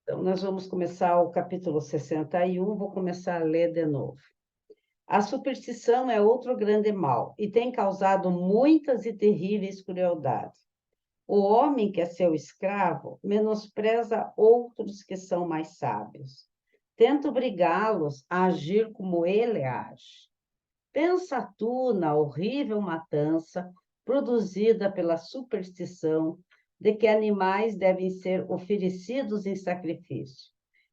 Então, nós vamos começar o capítulo 61, vou começar a ler de novo. A superstição é outro grande mal e tem causado muitas e terríveis crueldades. O homem que é seu escravo menospreza outros que são mais sábios. Tenta obrigá-los a agir como ele age. Pensa tu na horrível matança produzida pela superstição de que animais devem ser oferecidos em sacrifício,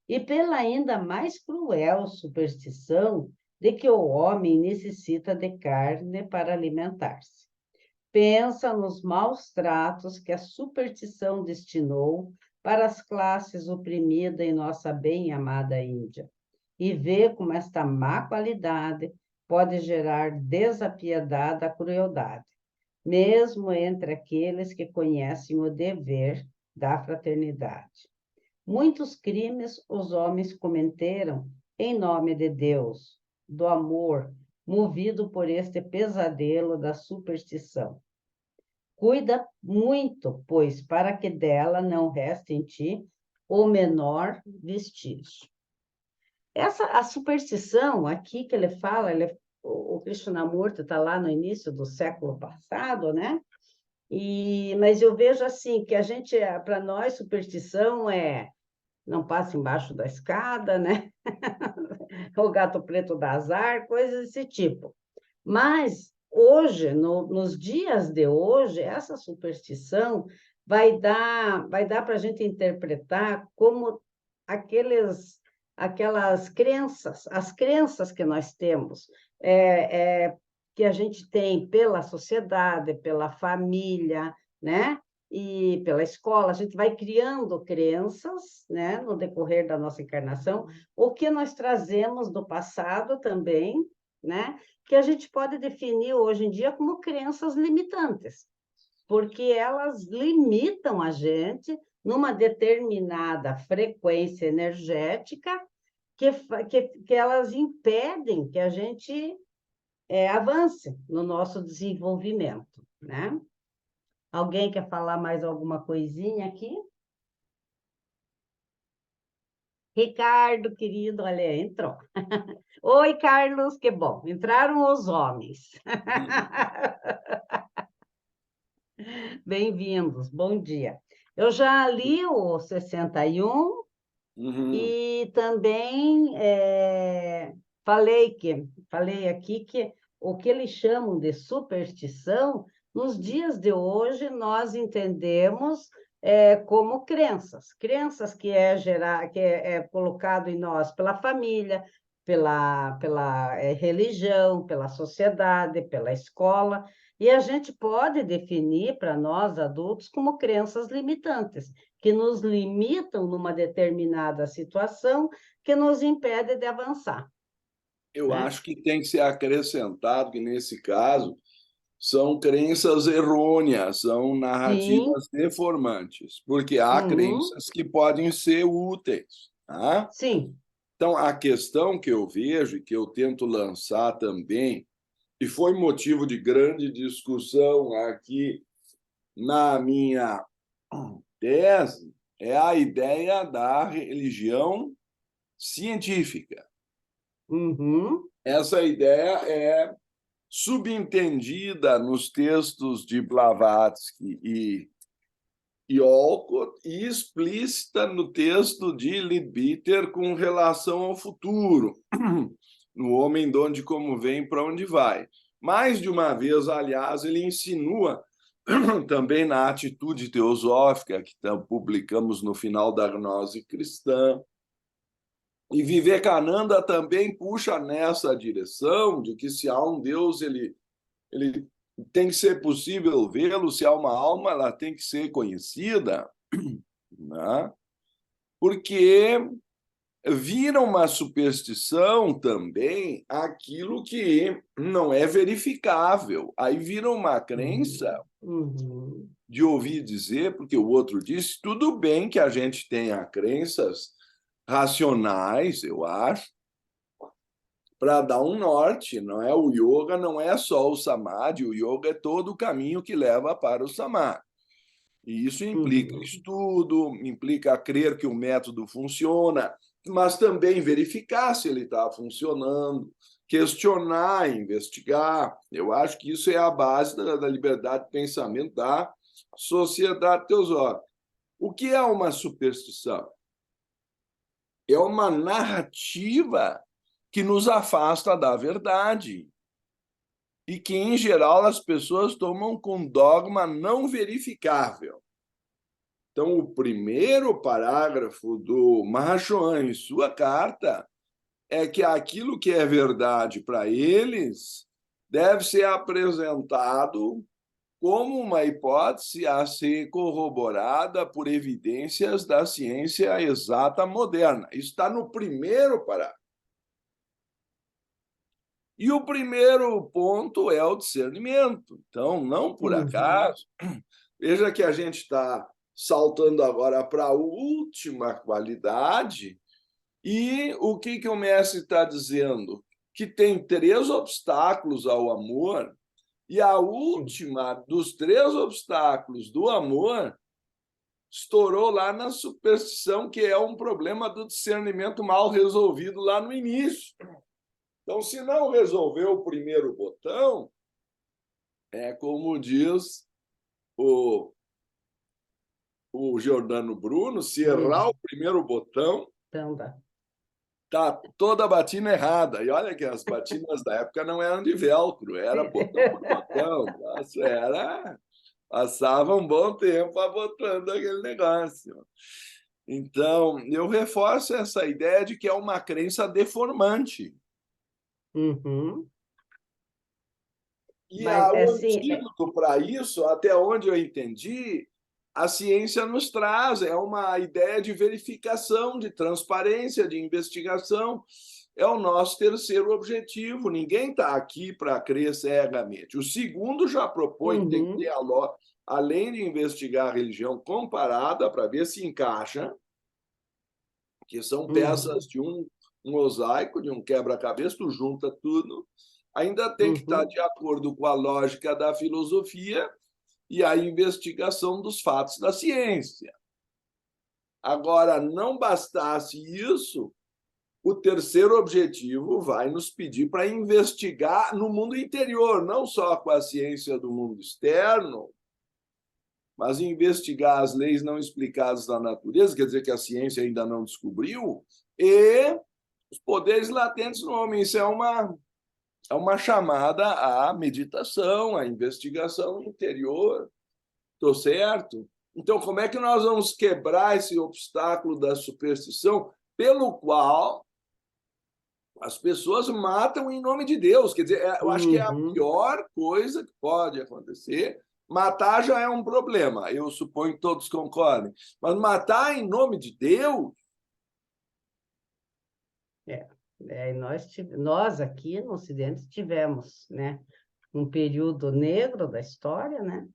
e pela ainda mais cruel superstição de que o homem necessita de carne para alimentar-se. Pensa nos maus tratos que a superstição destinou para as classes oprimidas em nossa bem-amada Índia, e vê como esta má qualidade pode gerar desapiedada crueldade, mesmo entre aqueles que conhecem o dever da fraternidade. Muitos crimes os homens cometeram em nome de Deus, do amor, movido por este pesadelo da superstição. Cuida muito, pois, para que dela não reste em ti o menor vestígio. A superstição aqui que ele fala, o Krishnamurti está lá no início do século passado, né? Mas eu vejo assim, que para nós, superstição é não passa embaixo da escada, né? O gato preto dá azar, coisas desse tipo. Mas hoje, nos dias de hoje, essa superstição vai dar para a gente interpretar como aquelas crenças, as crenças que nós temos, que a gente tem pela sociedade, pela família, né? E pela escola, a gente vai criando crenças, né, no decorrer da nossa encarnação, o que nós trazemos do passado também, né, que a gente pode definir hoje em dia como crenças limitantes, porque elas limitam a gente numa determinada frequência energética que elas impedem que a gente avance no nosso desenvolvimento, né? Alguém quer falar mais alguma coisinha aqui? Ricardo, querido, olha, entrou. Oi, Carlos, que bom. Entraram os homens. Bem-vindos, bom dia. Eu já li o 61 e também falei aqui que o que eles chamam de superstição, nos dias de hoje, nós entendemos como crenças que é colocado em nós pela família, pela religião, pela sociedade, pela escola, e a gente pode definir para nós adultos como crenças limitantes, que nos limitam numa determinada situação, que nos impede de avançar. Eu acho que tem que ser acrescentado que, nesse caso, são crenças errôneas, são narrativas deformantes, porque há crenças que podem ser úteis. Tá? Sim. Então, a questão que eu vejo e que eu tento lançar também, e foi motivo de grande discussão aqui na minha tese, é a ideia da religião científica. Essa ideia é subentendida nos textos de Blavatsky e Olcott e explícita no texto de Leadbeater com relação ao futuro, no homem de onde como vem, para onde vai. Mais de uma vez, aliás, ele insinua também na Atitude Teosófica, que publicamos no final da Gnose Cristã, e Vivekananda também puxa nessa direção de que se há um Deus, ele tem que ser possível vê-lo, se há uma alma, ela tem que ser conhecida, né? Porque vira uma superstição também aquilo que não é verificável. Aí vira uma crença de ouvir dizer, porque o outro disse, tudo bem que a gente tenha crenças racionais, eu acho, para dar um norte, não é? O yoga não é só o samadhi, o yoga é todo o caminho que leva para o samadhi. E isso implica estudo, implica crer que o método funciona, mas também verificar se ele está funcionando, questionar, investigar. Eu acho que isso é a base da liberdade de pensamento da sociedade teosófica. O que é uma superstição? É uma narrativa que nos afasta da verdade e que, em geral, as pessoas tomam com dogma não verificável. Então, o primeiro parágrafo do Mahachohan em sua carta é que aquilo que é verdade para eles deve ser apresentado como uma hipótese a ser corroborada por evidências da ciência exata moderna. Isso está no primeiro parágrafo. E o primeiro ponto é o discernimento. Então, não por acaso, veja que a gente está saltando agora para a última qualidade, e o que o mestre está dizendo? Que tem 3 obstáculos ao amor, e a última dos 3 obstáculos do amor estourou lá na superstição, que é um problema do discernimento mal resolvido lá no início. Então, se não resolver o primeiro botão, é como diz o Giordano Bruno, se errar o primeiro botão, tá toda a batina errada. E olha que as batinas da época não eram de velcro, era botão por botão. Nossa, passava um bom tempo abotando aquele negócio. Então, eu reforço essa ideia de que é uma crença deformante. E Mas, o assim, antídoto para isso, até onde eu entendi, a ciência nos traz, é uma ideia de verificação, de transparência, de investigação. É o nosso terceiro objetivo. Ninguém está aqui para crer cegamente. O segundo já propõe que tem que ter, além de investigar a religião comparada para ver se encaixa, que são peças de um mosaico, de um quebra-cabeça, tu junta tudo, ainda tem que estar de acordo com a lógica da filosofia e a investigação dos fatos da ciência. Agora, não bastasse isso, o terceiro objetivo vai nos pedir para investigar no mundo interior, não só com a ciência do mundo externo, mas investigar as leis não explicadas da natureza, quer dizer que a ciência ainda não descobriu, e os poderes latentes no homem. Isso é uma chamada à meditação, à investigação interior. Estou certo? Então, como é que nós vamos quebrar esse obstáculo da superstição pelo qual as pessoas matam em nome de Deus? Quer dizer, eu acho que é a pior coisa que pode acontecer. Matar já é um problema, eu suponho que todos concordem. Mas matar em nome de Deus... Nós aqui no Ocidente tivemos, né, um período negro da história, né?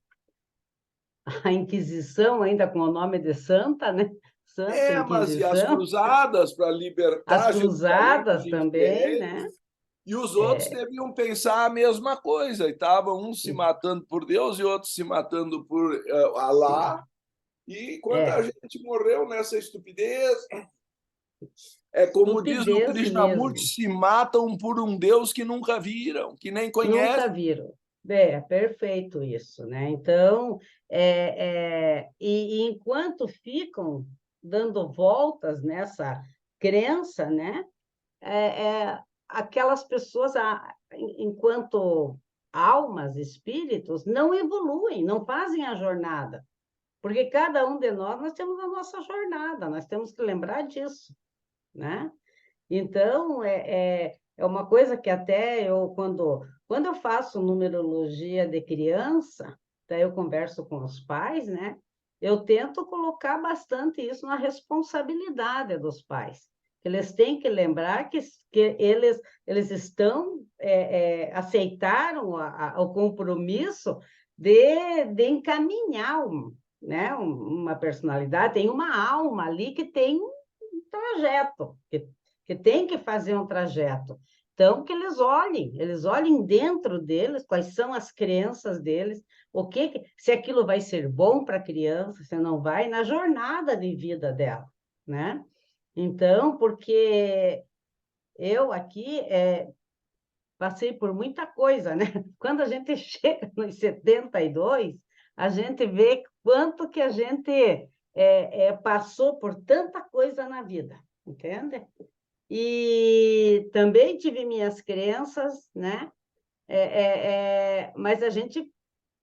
A Inquisição, ainda com o nome de santa, né? Santa mas e as Inquisição. cruzadas para libertar As cruzadas também, né? E os outros deviam pensar a mesma coisa, e estavam uns se matando por Deus e outros se matando por Alá. E quanta gente morreu nessa estupidez. É como diz o Krishnamurti, se matam por um Deus que nunca viram, que nem conhecem. Nunca viram. Perfeito isso, né? Então, e enquanto ficam dando voltas nessa crença, né? Aquelas pessoas, enquanto almas, espíritos, não evoluem, não fazem a jornada. Porque cada um de nós temos a nossa jornada, nós temos que lembrar disso, né? Então, é uma coisa que até eu, quando eu faço numerologia de criança, daí eu converso com os pais, né? Eu tento colocar bastante isso na responsabilidade dos pais. Eles têm que lembrar que eles estão, aceitaram o compromisso de encaminhar né, uma personalidade, tem uma alma ali que tem um trajeto, que tem que fazer um trajeto. Então, que eles olhem dentro deles, quais são as crenças deles, se aquilo vai ser bom para a criança, se não vai, na jornada de vida dela, né? Então, porque eu aqui passei por muita coisa, né? Quando a gente chega nos 72, a gente vê quanto que a gente passou por tanta coisa na vida, entende? E também tive minhas crenças, né? Mas a gente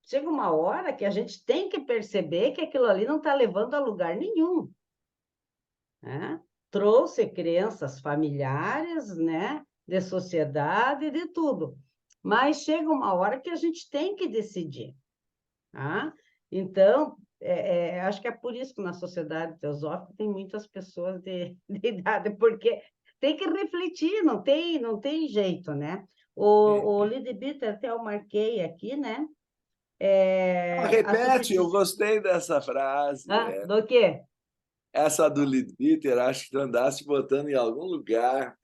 chega uma hora que a gente tem que perceber que aquilo ali não está levando a lugar nenhum, né? Trouxe crenças familiares, né? De sociedade, de tudo. Mas chega uma hora que a gente tem que decidir, tá? Então, acho que é por isso que na sociedade teosófica tem muitas pessoas de idade, porque tem que refletir, não tem jeito, né? O Leadbeater, até eu marquei aqui, né? A Repete, eu superstição... gostei dessa frase. Do quê? Essa do Leadbeater, acho que tu andasse botando em algum lugar.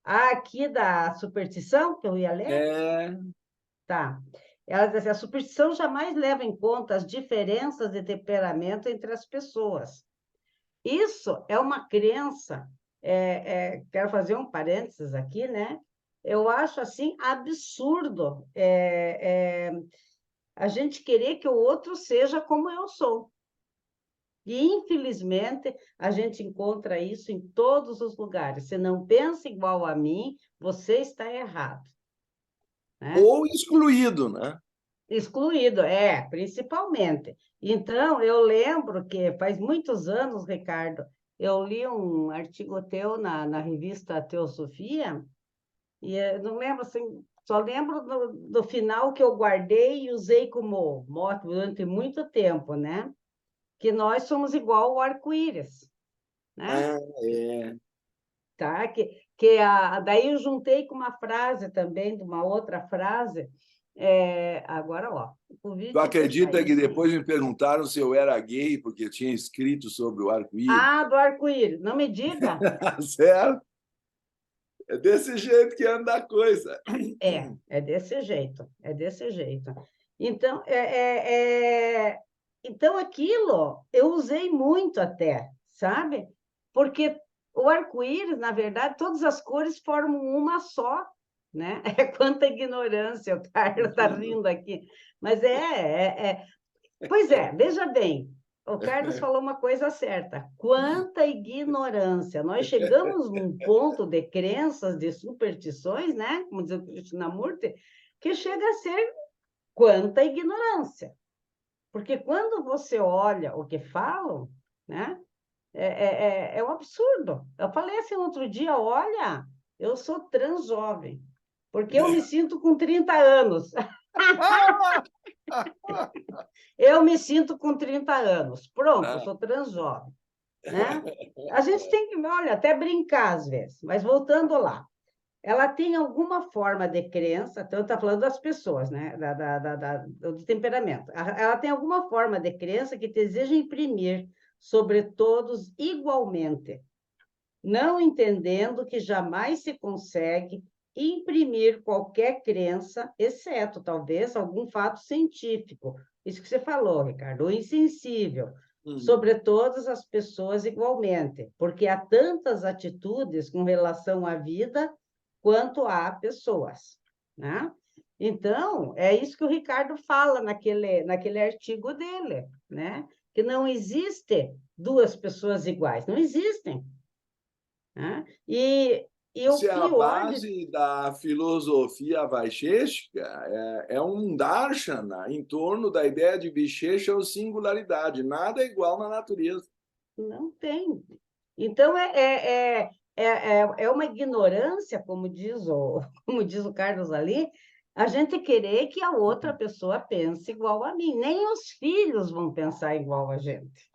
Aqui da superstição, que eu ia ler? É, Tá. Ela diz assim, a superstição jamais leva em conta as diferenças de temperamento entre as pessoas. Isso é uma crença, quero fazer um parênteses aqui, né? Eu acho, assim, absurdo a gente querer que o outro seja como eu sou. E, infelizmente, a gente encontra isso em todos os lugares. Se não pensa igual a mim, você está errado, né? ou excluído, né? Excluído, principalmente. Então, eu lembro que faz muitos anos, Ricardo, eu li um artigo teu na revista Teosofia, e não lembro assim, só lembro do final que eu guardei e usei como mote durante muito tempo, né? Que nós somos igual ao arco-íris, né? Ah, é. Tá? Daí eu juntei com uma frase também, de uma outra frase, agora, ó, o Tu convite para acredita que sair. depois me perguntaram se eu era gay porque eu tinha escrito sobre o arco-íris? Ah, do arco-íris, não me diga. Certo? É desse jeito que anda a coisa. É desse jeito, é desse jeito. Então, então aquilo eu usei muito até, sabe? Porque o arco-íris, na verdade, todas as cores formam uma só, né? É quanta ignorância, o Carlos está rindo aqui. Mas Pois veja bem, o Carlos falou uma coisa certa. Quanta ignorância! Nós chegamos num ponto de crenças, de superstições, né? Como diz o Krishnamurti, que chega a ser quanta ignorância. Porque quando você olha o que falam, né? É um absurdo. Eu falei assim outro dia, olha, eu sou trans jovem, porque eu me sinto com 30 anos. Eu me sinto com 30 anos. Pronto, eu sou trans jovem, né? A gente tem que, olha, até brincar às vezes, mas voltando lá. Ela tem alguma forma de crença, então está falando das pessoas, né? Do temperamento. Ela tem alguma forma de crença que deseja imprimir sobre todos igualmente, não entendendo que jamais se consegue imprimir qualquer crença, exceto, talvez, algum fato científico. Isso que você falou, Ricardo, o insensível, sobre todas as pessoas igualmente, porque há tantas atitudes com relação à vida quanto há pessoas, né? Então, é isso que o Ricardo fala naquele artigo dele, né? Que não existe duas pessoas iguais, não existem, né? E Isso o é a pior de... base da filosofia vaisheshika, é um darshana em torno da ideia de vishesha ou singularidade. Nada é igual na natureza. Não tem. Então, é uma ignorância, como diz o Carlos ali, a gente querer que a outra pessoa pense igual a mim. Nem os filhos vão pensar igual a gente.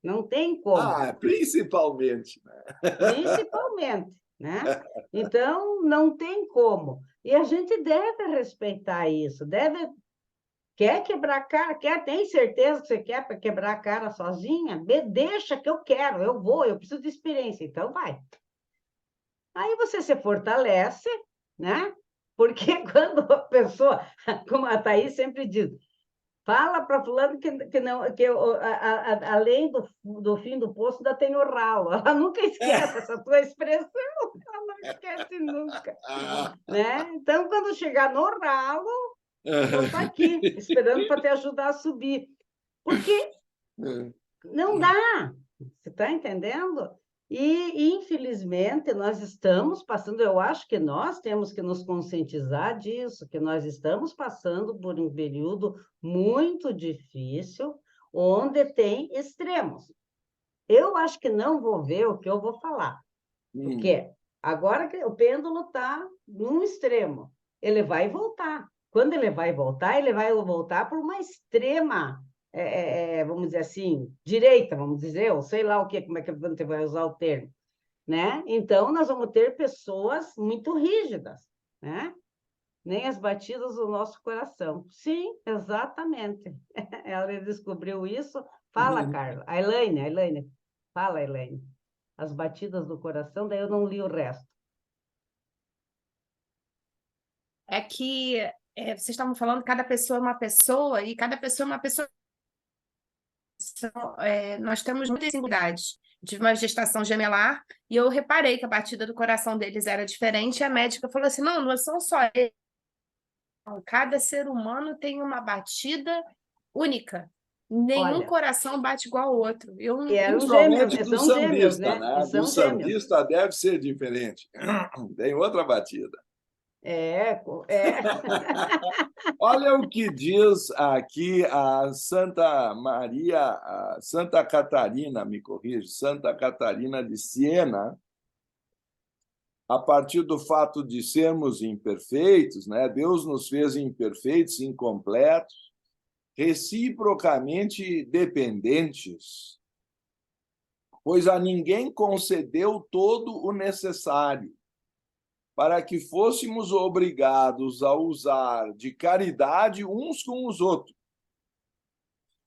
Não tem como. Ah, principalmente, né? Principalmente, né? Então, não tem como. E a gente deve respeitar isso, quer quebrar a cara, tem certeza que você quer para quebrar a cara sozinha? Deixa que eu quero, eu vou, eu preciso de experiência, então vai. Aí você se fortalece, né? Porque quando a pessoa, como a Thaís sempre diz, fala para fulano que não, além do fim do poço ainda tem o ralo. Ela nunca esquece essa tua expressão, ela não esquece nunca, né? Então, quando chegar no ralo, vou estar aqui, esperando para te ajudar a subir. Porque não dá, você está entendendo? E, infelizmente, nós estamos passando, eu acho que nós temos que nos conscientizar disso, que nós estamos passando por um período muito difícil, onde tem extremos. Eu acho que não vou ver o que eu vou falar, porque agora que o pêndulo está num extremo, ele vai voltar. Quando ele vai voltar por uma extrema, vamos dizer assim, direita, vamos dizer, ou sei lá o que, como é que você vai usar o termo, né? Então, nós vamos ter pessoas muito rígidas, né? Nem as batidas do nosso coração. Sim, exatamente. Ela descobriu isso. Fala, Carla. A Elaine. Fala, Elaine. As batidas do coração, daí eu não li o resto. É que vocês estavam falando que cada pessoa é uma pessoa, e cada pessoa é uma pessoa. Nós temos muitas singularidades. Tive uma gestação gemelar e eu reparei que a batida do coração deles era diferente, e a médica falou assim: não são só eles. Cada ser humano tem uma batida única. Nenhum Olha, coração bate igual ao outro. e eram Principalmente gêmeos, do são gêmeos, sambista, né? E né? Do são gêmeos. sambista deve ser diferente. Tem outra batida. É. Olha o que diz aqui a Santa Maria, a Santa Catarina, me corrige, Santa Catarina de Siena, a partir do fato de sermos imperfeitos, né? Deus nos fez imperfeitos, incompletos, reciprocamente dependentes, pois a ninguém concedeu todo o necessário para que fôssemos obrigados a usar de caridade uns com os outros.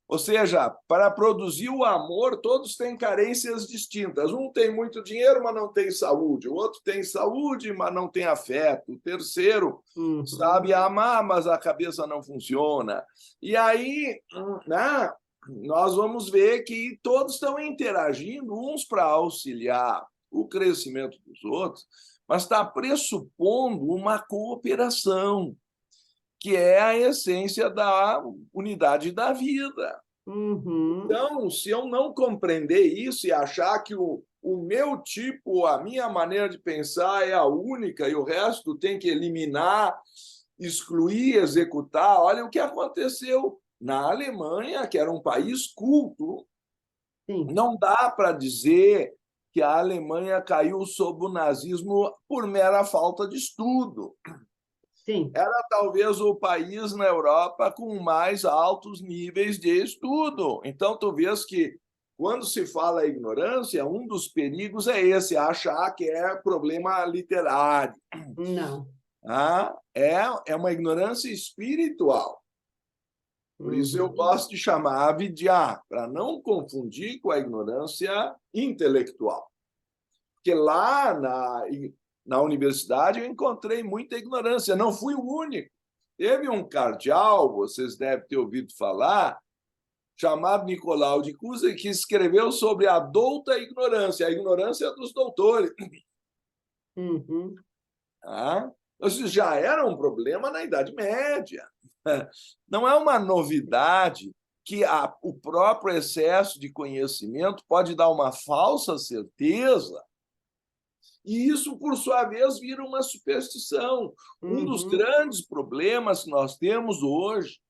Ou seja, para produzir o amor, todos têm carências distintas. Um tem muito dinheiro, mas não tem saúde. O outro tem saúde, mas não tem afeto. O terceiro sabe amar, mas a cabeça não funciona. E aí, né, nós vamos ver que todos estão interagindo uns para auxiliar o crescimento dos outros, mas está pressupondo uma cooperação, que é a essência da unidade da vida. Então, se eu não compreender isso e achar que o meu tipo, a minha maneira de pensar é a única e o resto tem que eliminar, excluir, executar, olha o que aconteceu na Alemanha, que era um país culto. Sim. Não dá para dizer que a Alemanha caiu sob o nazismo por mera falta de estudo. Sim. Era talvez o país na Europa com mais altos níveis de estudo. Então, tu vês que, quando se fala ignorância, um dos perigos é esse, achar que é problema literário. Não. É uma ignorância espiritual. Por isso eu gosto de chamar a vidyā, para não confundir com a ignorância intelectual. Porque lá na universidade eu encontrei muita ignorância, não fui o único. Teve um cardeal, vocês devem ter ouvido falar, chamado Nicolau de Cusa, que escreveu sobre a douta ignorância, a ignorância dos doutores. Isso já era um problema na Idade Média. Não é uma novidade que o próprio excesso de conhecimento pode dar uma falsa certeza, e isso, por sua vez, vira uma superstição. Um dos grandes problemas que nós temos hoje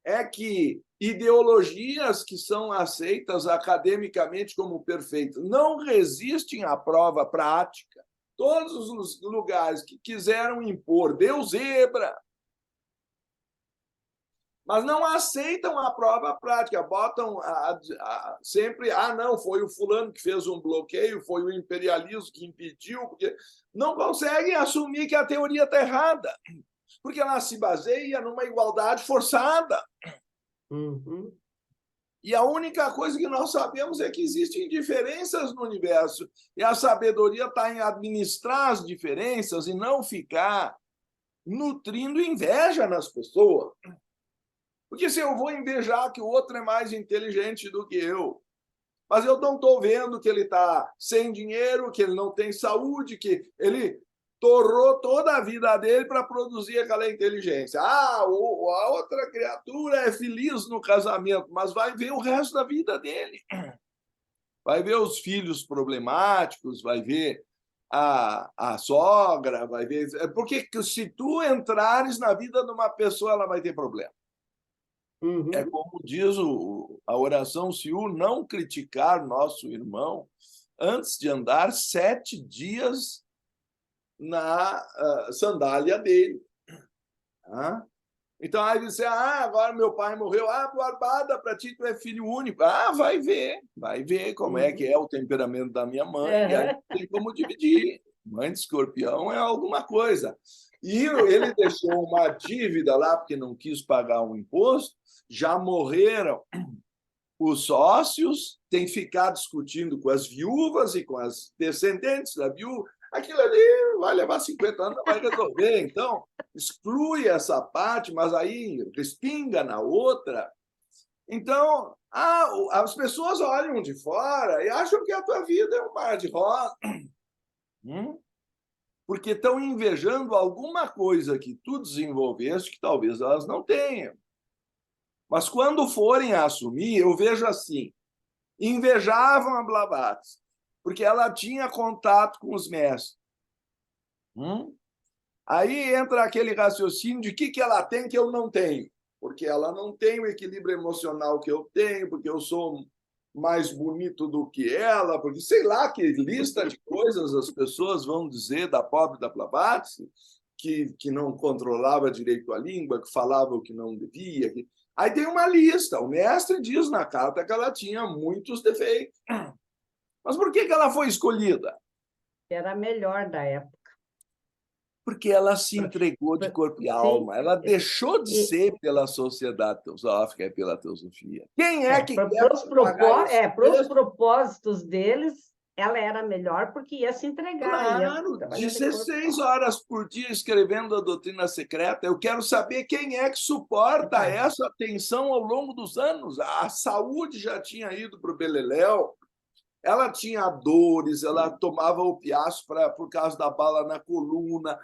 é que ideologias que são aceitas academicamente como perfeitas não resistem à prova prática. Todos os lugares que quiseram impor Deus zebra, mas não aceitam a prova prática, botam sempre, não, foi o fulano que fez um bloqueio, foi o imperialismo que impediu, porque não conseguem assumir que a teoria está errada, porque ela se baseia numa igualdade forçada. E a única coisa que nós sabemos é que existem diferenças no universo. E a sabedoria está em administrar as diferenças e não ficar nutrindo inveja nas pessoas. Porque se eu vou invejar que o outro é mais inteligente do que eu, mas eu não estou vendo que ele está sem dinheiro, que ele não tem saúde, que ele torrou toda a vida dele para produzir aquela inteligência. A outra criatura é feliz no casamento, mas vai ver o resto da vida dele. Vai ver os filhos problemáticos, vai ver a sogra, vai ver... Porque se tu entrares na vida de uma pessoa, ela vai ter problema. Uhum. É como diz a oração Siú, não criticar nosso irmão antes de andar 7 dias na sandália dele. Então, aí você, agora meu pai morreu, barbada, para ti tu é filho único. Vai ver como é que é o temperamento da minha mãe, e aí tem como dividir. Mãe de escorpião é alguma coisa. E ele deixou uma dívida lá, porque não quis pagar um imposto, já morreram os sócios, tem que ficar discutindo com as viúvas e com as descendentes da viúva. Aquilo ali vai levar 50 anos, não vai resolver. Então, exclui essa parte, mas aí respinga na outra. Então, as pessoas olham de fora e acham que a tua vida é um mar de rosa. Porque estão invejando alguma coisa que tu desenvolveste que talvez elas não tenham. Mas quando forem a assumir, eu vejo assim, invejavam a Blavatsky, porque ela tinha contato com os mestres. Aí entra aquele raciocínio de que ela tem que eu não tenho, porque ela não tem o equilíbrio emocional que eu tenho, porque eu sou mais bonito do que ela, porque sei lá que lista de coisas as pessoas vão dizer da pobre da Blavatsky, que não controlava direito a língua, que falava o que não devia. Aí tem uma lista. O mestre diz na carta que ela tinha muitos defeitos. Mas por que ela foi escolhida? Era a melhor da época. Porque ela se entregou de corpo e alma. Ela deixou de ser pela sociedade teosófica e pela teosofia. Quem é que quer pagar para os propósitos deles, ela era melhor porque ia se entregar. Claro, 16 horas por dia escrevendo a doutrina secreta. Eu quero saber quem é que suporta essa tensão ao longo dos anos. A saúde já tinha ido para o beleléu. Ela tinha dores, ela tomava opiáceo por causa da bala na coluna,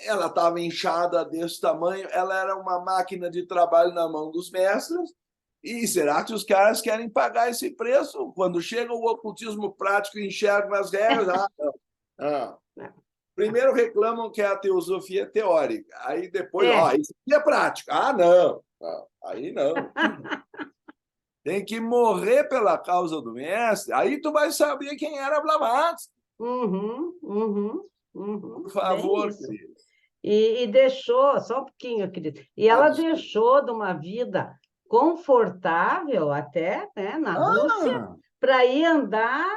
ela estava inchada desse tamanho, ela era uma máquina de trabalho na mão dos mestres. E será que os caras querem pagar esse preço? Quando chega o ocultismo prático e enxergam as regras, primeiro reclamam que a teosofia é teórica, aí depois, isso aqui é prático. Não, aí não. Tem que morrer pela causa do mestre, aí tu vai saber quem era Blavatsky. Por favor, querido. E deixou, só um pouquinho, querido, e ela deixou de uma vida confortável até, né, na Rússia, para ir andar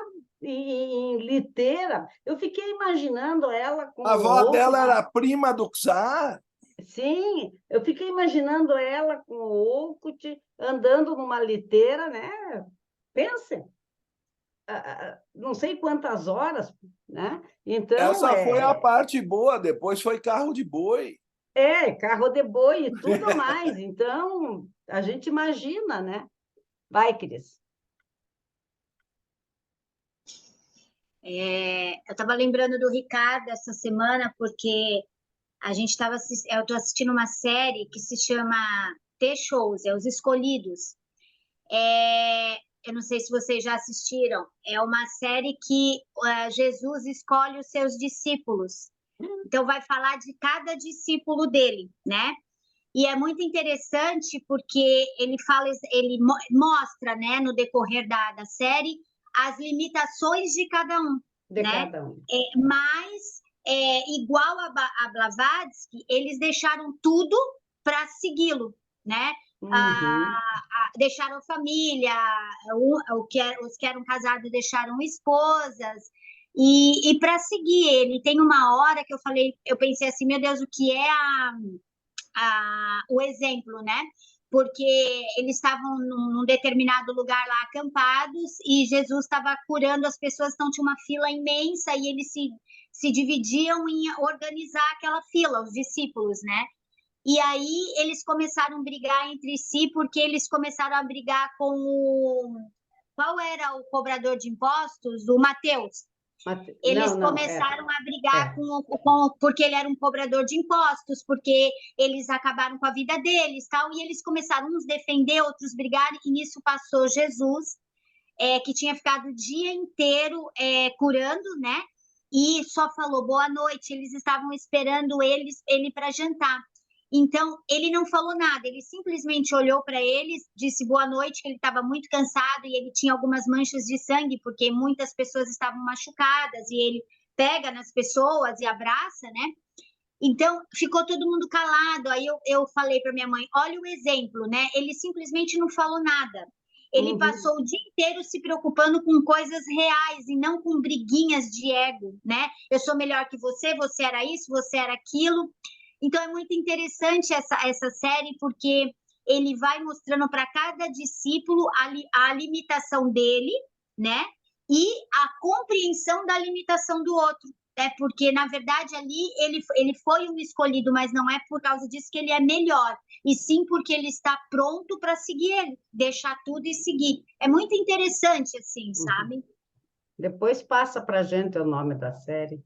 em liteira. Eu fiquei imaginando ela com a avó dela era prima do czar. Sim, eu fiquei imaginando ela com o Olcott andando numa liteira, né? Pense, não sei quantas horas, né? Então, essa foi a parte boa, depois foi carro de boi. Carro de boi e tudo mais. Então, a gente imagina, né? Vai, Cris. Eu estava lembrando do Ricardo essa semana, porque eu estou assistindo uma série que se chama T-Shows, Os Escolhidos. Eu não sei se vocês já assistiram, é uma série que Jesus escolhe os seus discípulos. Então, vai falar de cada discípulo dele, né? E é muito interessante porque ele mostra, né, no decorrer da série, as limitações de cada um, Cada um. Mas, igual a Blavatsky, eles deixaram tudo para segui-lo, né? Deixaram família, os que eram casados deixaram esposas, e para seguir ele. Tem uma hora que eu pensei assim, meu Deus, o que é o exemplo, né? porque eles estavam num determinado lugar lá acampados e Jesus estava curando as pessoas, então tinha uma fila imensa e eles se dividiam em organizar aquela fila, os discípulos, né? E aí eles começaram a brigar entre si, porque eles começaram a brigar com o... Qual era o cobrador de impostos? O Mateus. Eles começaram a brigar porque ele era um cobrador de impostos, porque eles acabaram com a vida deles, tal, e eles começaram uns defender, outros brigar, e nisso passou Jesus, que tinha ficado o dia inteiro curando, né? E só falou boa noite. Eles estavam esperando ele para jantar. Então, ele não falou nada, ele simplesmente olhou para eles, disse boa noite, que ele estava muito cansado e ele tinha algumas manchas de sangue, porque muitas pessoas estavam machucadas, e ele pega nas pessoas e abraça, né? Então, ficou todo mundo calado. Aí eu falei para minha mãe, olha o exemplo, né? Ele simplesmente não falou nada. Ele passou o dia inteiro se preocupando com coisas reais e não com briguinhas de ego, né? Eu sou melhor que você era isso, você era aquilo. Então, é muito interessante essa série, porque ele vai mostrando para cada discípulo a limitação dele, né? E a compreensão da limitação do outro. Porque, na verdade, ali ele foi um escolhido, mas não é por causa disso que ele é melhor, e sim porque ele está pronto para seguir ele, deixar tudo e seguir. É muito interessante, assim, sabe? Depois passa para a gente o nome da série.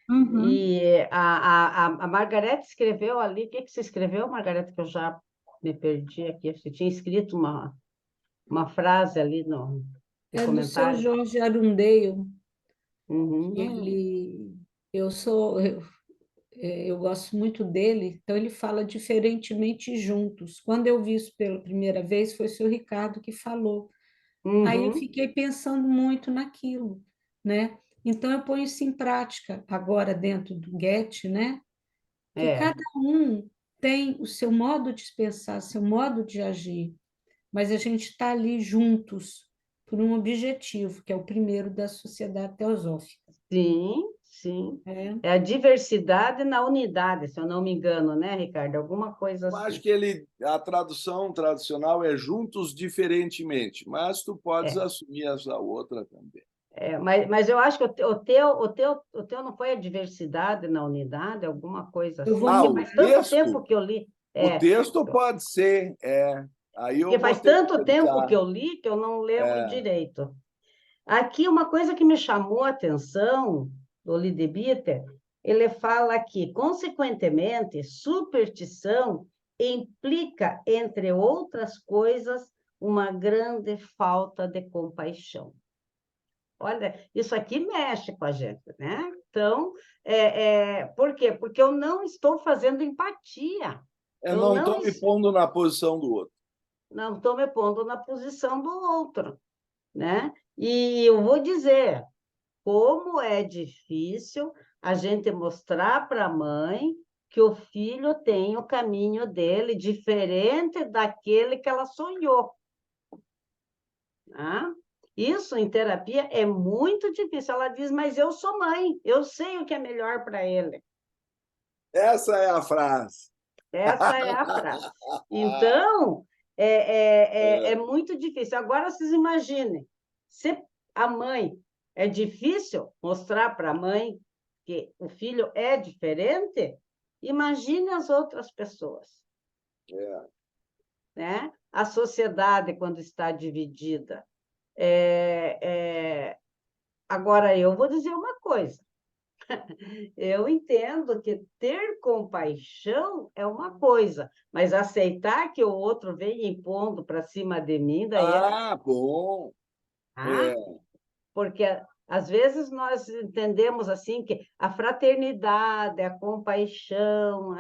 Uhum. E a Margarete escreveu ali, o que você escreveu, Margarete, que eu já me perdi aqui? Você tinha escrito uma frase ali no É do seu comentário. Jorge Arundel. Uhum. Eu gosto muito dele, então ele fala diferentemente juntos. Quando eu vi isso pela primeira vez, foi o seu Ricardo que falou. Aí eu Uhum. fiquei pensando muito naquilo, né? Então eu ponho isso em prática agora dentro do Get, né? Que cada um tem o seu modo de pensar, seu modo de agir, mas a gente está ali juntos por um objetivo, que é o primeiro da Sociedade Teosófica. Sim, sim. É. É a diversidade na unidade, se eu não me engano, né, Ricardo? Alguma coisa Eu assim. acho que a tradução tradicional é juntos diferentemente, mas tu podes assumir essa outra também. Mas eu acho que o teu não foi a diversidade na unidade, alguma coisa assim. Eu vou Porque o faz tanto texto, tempo que eu li. o texto pode ser, aí eu Porque vou faz ter tanto que tempo pensar. que eu li que eu não lembro direito. Aqui, uma coisa que me chamou a atenção do Lee de Beater, ele fala que, consequentemente, superstição implica, entre outras coisas, uma grande falta de compaixão. Olha, isso aqui mexe com a gente, né? Então, por quê? Porque eu não estou fazendo empatia. Eu não estou me pondo na posição do outro. Não estou me pondo na posição do outro, né? E eu vou dizer, como é difícil a gente mostrar para a mãe que o filho tem o caminho dele diferente daquele que ela sonhou. Tá? Isso em terapia é muito difícil. Ela diz, mas eu sou mãe, eu sei o que é melhor para ele. Essa é a frase. Essa é a frase. Então, é muito difícil. Agora, vocês imaginem, se a mãe é difícil mostrar para a mãe que o filho é diferente, imagine as outras pessoas. Né? A sociedade, quando está dividida. Agora, eu vou dizer uma coisa. Eu entendo que ter compaixão é uma coisa, mas aceitar que o outro venha impondo para cima de mim, daí bom. Porque às vezes nós entendemos assim que a fraternidade, a compaixão,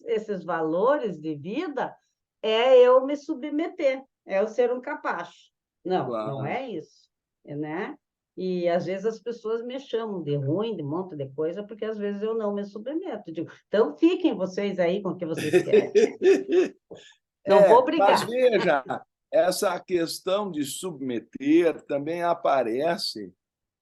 esses valores de vida é eu me submeter, é eu ser um capacho. Não, não é isso, né? E às vezes as pessoas me chamam de ruim, de um monte de coisa, porque às vezes eu não me submeto. Digo, então fiquem vocês aí com o que vocês querem. Não vou brigar. Mas veja, essa questão de submeter também aparece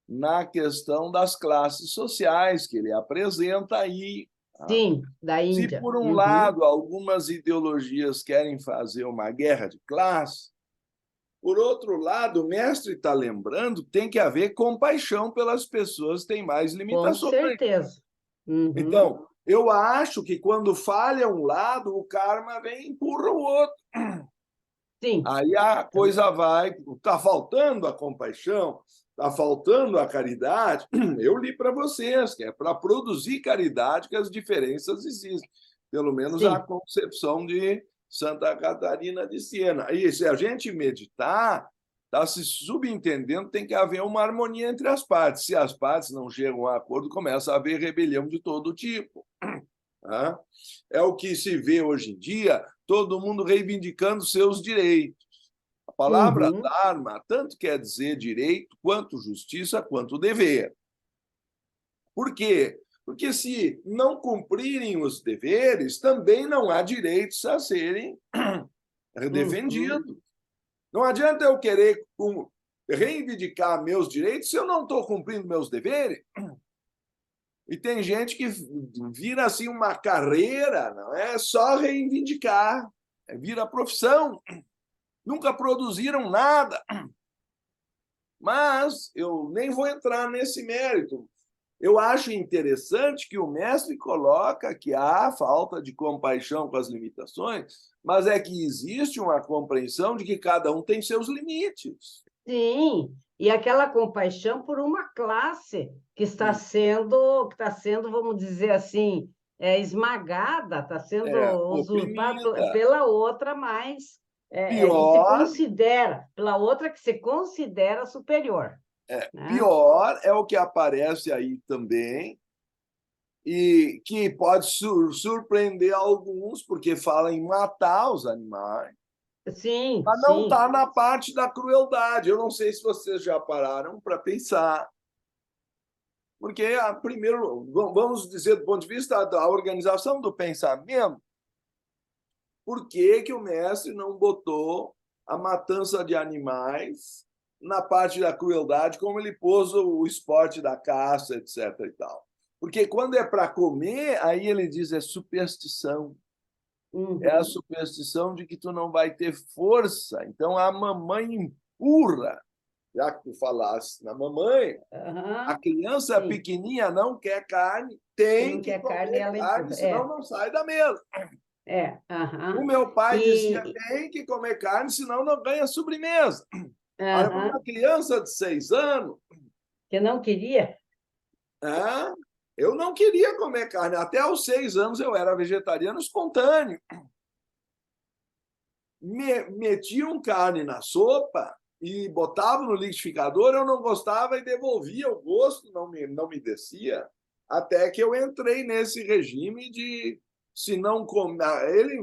na questão das classes sociais que ele apresenta aí Sim, da Se, Índia. por um Uhum. lado, algumas ideologias querem fazer uma guerra de classe, por outro lado, o mestre está lembrando que tem que haver compaixão pelas pessoas que têm mais Com limitações. certeza. Uhum. Então, eu acho que quando falha um lado, o karma vem e empurra o outro. Sim, Aí a coisa vai. Está faltando a compaixão, está faltando a caridade. Eu li para vocês que é para produzir caridade que as diferenças existem. Pelo menos a sim, concepção de Santa Catarina de Siena. E se a gente meditar, está se subentendendo que tem que haver uma harmonia entre as partes. Se as partes não chegam a acordo, começa a haver rebelião de todo tipo. Tá? É o que se vê hoje em dia, todo mundo reivindicando seus direitos. A palavra uhum. dharma tanto quer dizer direito, quanto justiça, quanto dever. Por quê? Porque se não cumprirem os deveres, também não há direitos a serem Uhum. defendidos. Não adianta eu querer reivindicar meus direitos se eu não estou cumprindo meus deveres. E tem gente que vira assim uma carreira, não é só reivindicar, vira profissão. Nunca produziram nada. Mas eu nem vou entrar nesse mérito. Eu acho interessante que o mestre coloca que há falta de compaixão com as limitações, mas é que existe uma compreensão de que cada um tem seus limites. Sim, e aquela compaixão por uma classe que está sendo, vamos dizer assim, esmagada, está sendo usurpada Oprimida. pela outra mais que se Pior, considera, pela outra que se considera superior, né? pior é o que aparece aí também, e que pode surpreender alguns, porque fala em matar os animais. Sim, Mas não sim. está na parte da crueldade. Eu não sei se vocês já pararam para pensar. Porque, primeiro, vamos dizer, do ponto de vista da organização do pensamento, por que, que o mestre não botou a matança de animais na parte da crueldade, como ele pôs o esporte da caça, etc. e tal? Porque quando é para comer, aí ele diz é superstição. É a Uhum. superstição de que tu não vai ter força. Então a mamãe empurra. Já que tu falasse na mamãe, a Aham, criança sim. pequenininha não quer carne, Que tem não que quer carne, comer ela carne, empurra. senão não sai da mesa. O Aham. meu pai dizia, E, tem que comer carne, senão não ganha sobremesa. Aí uma aham, criança de 6 anos, que não queria. né? Eu não queria comer carne. Até aos 6 anos eu era vegetariano espontâneo. Metiam carne na sopa e botavam no liquidificador, eu não gostava e devolvia o gosto, não me descia. Até que eu entrei nesse regime de se não comer.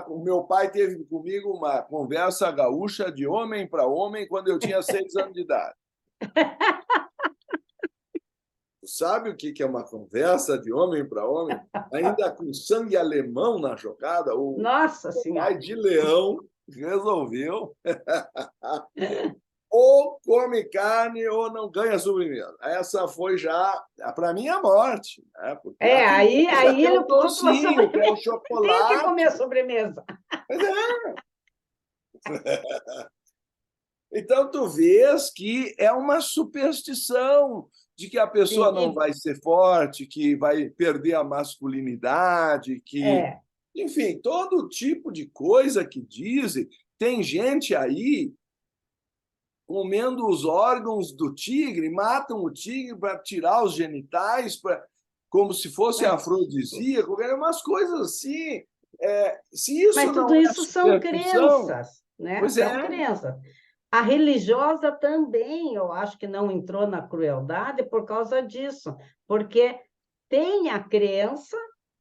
O meu pai teve comigo uma conversa gaúcha de homem para homem quando eu tinha 6 anos de idade. Sabe o que é uma conversa de homem para homem? Ainda com sangue alemão na jogada, o Nossa pai Senhora! de leão resolveu ou come carne ou não ganha sobremesa. Essa foi já, para mim, a morte. Né? Porque a criança Aí quer ele o optou pela docinho, quer o sobremesa. Tenho que chocolate. comer a sobremesa. Mas então, tu vês que é uma superstição de que a pessoa Sim, não vai ser forte, que vai perder a masculinidade, que... é, Enfim, todo tipo de coisa que dizem. Tem gente aí comendo os órgãos do tigre, matam o tigre para tirar os genitais, como se fosse mas, afrodisíaco, umas coisas assim. Se isso mas não tudo é isso são superstição, crenças, né? pois São é, crenças. A religiosa também, eu acho que não entrou na crueldade por causa disso, porque tem a crença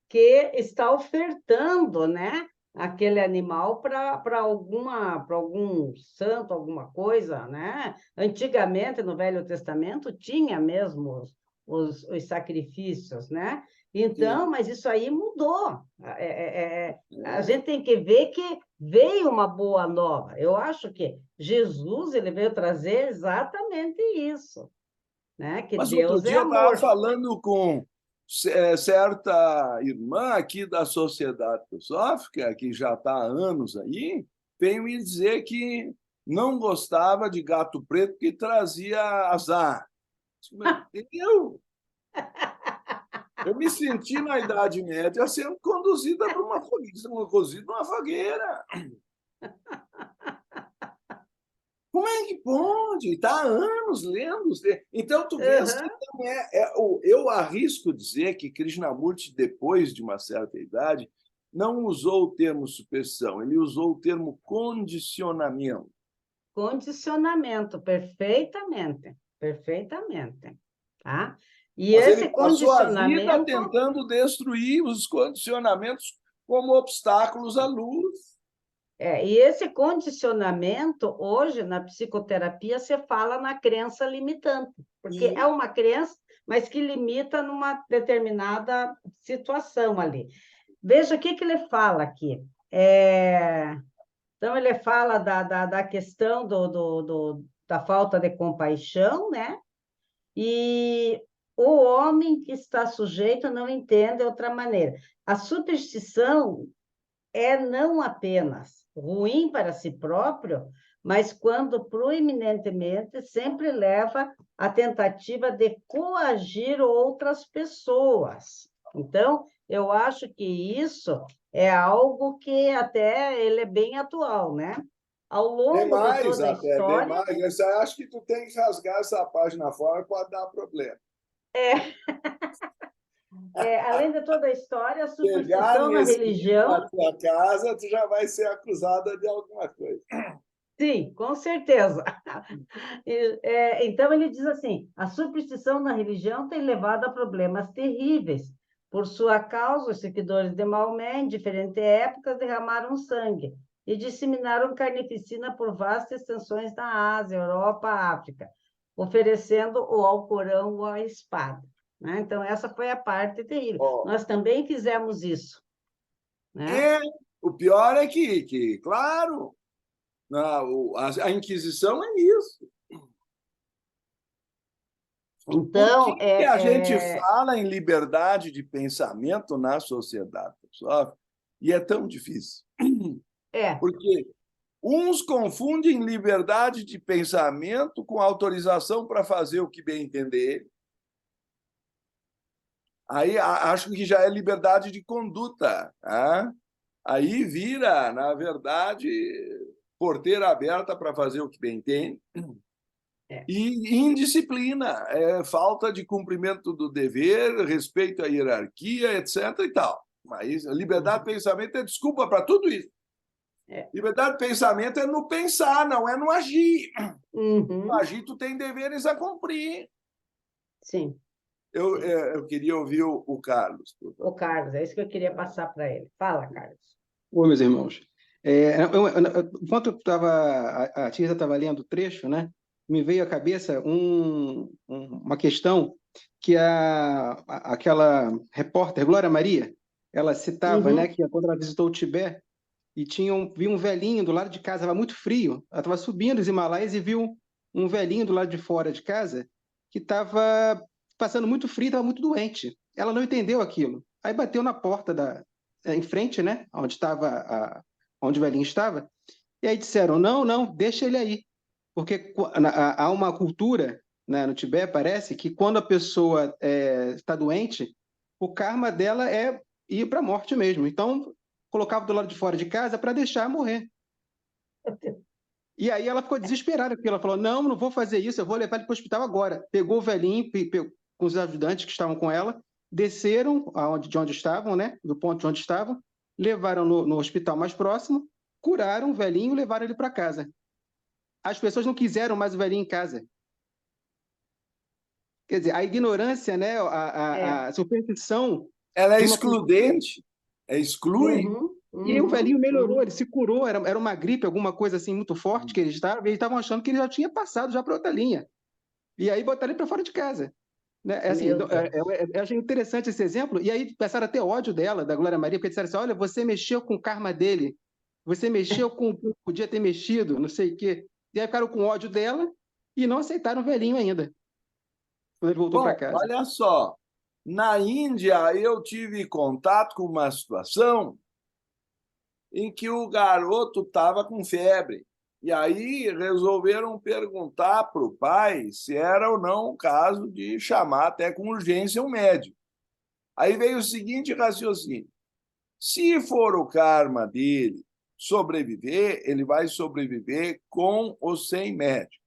que está ofertando, né, aquele animal para algum santo, alguma coisa, né? Antigamente, no Velho Testamento, tinha mesmo os sacrifícios, né? Então, sim, mas isso aí mudou. A gente tem que ver que veio uma boa nova. Eu acho que Jesus ele veio trazer exatamente isso, né? Que mas outro Deus é dia eu estava amor. falando com certa irmã aqui da Sociedade Teosófica, que já está há anos aí, veio me dizer que não gostava de gato preto porque trazia azar. Eu me senti na Idade Média sendo conduzida por uma fogueira. Como é que pode? Está há anos lendo. Então, tu vês que não eu arrisco dizer que Krishnamurti, depois de uma certa idade, não usou o termo superstição, ele usou o termo condicionamento. Condicionamento, perfeitamente, perfeitamente. Tá? E Mas esse ele passou a vida condicionamento... tentando destruir os condicionamentos como obstáculos à luz. E esse condicionamento, hoje, na psicoterapia, se fala na crença limitante, porque é uma crença, mas que limita numa determinada situação ali. Veja o que ele fala aqui. Então, ele fala da questão da falta de compaixão, né? E o homem que está sujeito não entende outra maneira. A superstição é não apenas ruim para si próprio, mas quando proeminentemente sempre leva à tentativa de coagir outras pessoas. Então, eu acho que isso é algo que até ele é bem atual, né? Ao longo de toda a história... Demais. Eu acho que tu tem que rasgar essa página fora, pode dar problema. Além de toda a história, a superstição na religião... na tua casa, tu já vai ser acusada de alguma coisa. Sim, com certeza. Então, ele diz assim, a superstição na religião tem levado a problemas terríveis. Por sua causa, os seguidores de Maomé, em diferentes épocas, derramaram sangue e disseminaram carnificina por vastas extensões na Ásia, Europa, África, oferecendo o Alcorão ou a espada. Né? Então, essa foi a parte terrível. Nós também fizemos isso. Né? O pior é que claro, a Inquisição é isso. Então, por que a gente fala em liberdade de pensamento na sociedade, pessoal? E é tão difícil. Porque uns confundem liberdade de pensamento com autorização para fazer o que bem entender. Aí acho que já é liberdade de conduta. Tá? Aí vira, na verdade, porteira aberta para fazer o que bem entende. E indisciplina, falta de cumprimento do dever, respeito à hierarquia, etc. e tal. Mas a liberdade de pensamento é desculpa para tudo isso. Liberdade de pensamento é no pensar, não é no agir. No agir, tu tem deveres a cumprir. Sim. Eu queria ouvir o Carlos. O Carlos, é isso que eu queria passar para ele. Fala, Carlos. Oi, meus irmãos. Enquanto a Tirza estava lendo o trecho, né, me veio à cabeça uma questão que aquela repórter, Glória Maria, ela citava, né, que quando ela visitou o Tibete, e viu um velhinho do lado de casa, estava muito frio, ela estava subindo os Himalaias e viu um velhinho do lado de fora de casa que estava passando muito frio, estava muito doente. Ela não entendeu aquilo. Aí bateu na porta em frente, né, onde o velhinho estava, e aí disseram, não, deixa ele aí. Porque há uma cultura, né, no Tibete, parece, que quando a pessoa está doente, o karma dela é ir para a morte mesmo. Então, colocava do lado de fora de casa para deixar morrer. E aí ela ficou desesperada, porque ela falou, não vou fazer isso, eu vou levar ele para o hospital agora. Pegou o velhinho com os ajudantes que estavam com ela, desceram de onde estavam, né, do ponto de onde estavam, levaram no hospital mais próximo, curaram o velhinho e levaram ele para casa. As pessoas não quiseram mais o velhinho em casa. Quer dizer, a ignorância, né, a superstição... Ela é excludente. Exclui. E o velhinho melhorou, ele se curou, era uma gripe, alguma coisa assim muito forte que ele estava, e eles estavam achando que ele já tinha passado já para outra linha. E aí botaram ele para fora de casa. Né? Assim, eu achei interessante esse exemplo, e aí passaram a ter ódio dela, da Glória Maria, porque disseram assim, olha, você mexeu com o karma dele, você mexeu com o que podia ter mexido, não sei o quê. E aí ficaram com ódio dela e não aceitaram o velhinho ainda, quando ele voltou para casa. Olha só, Na Índia, eu tive contato com uma situação em que o garoto estava com febre. E aí resolveram perguntar para o pai se era ou não o caso de chamar até com urgência um médico. Aí veio o seguinte raciocínio: se for o karma dele sobreviver, ele vai sobreviver com ou sem médico.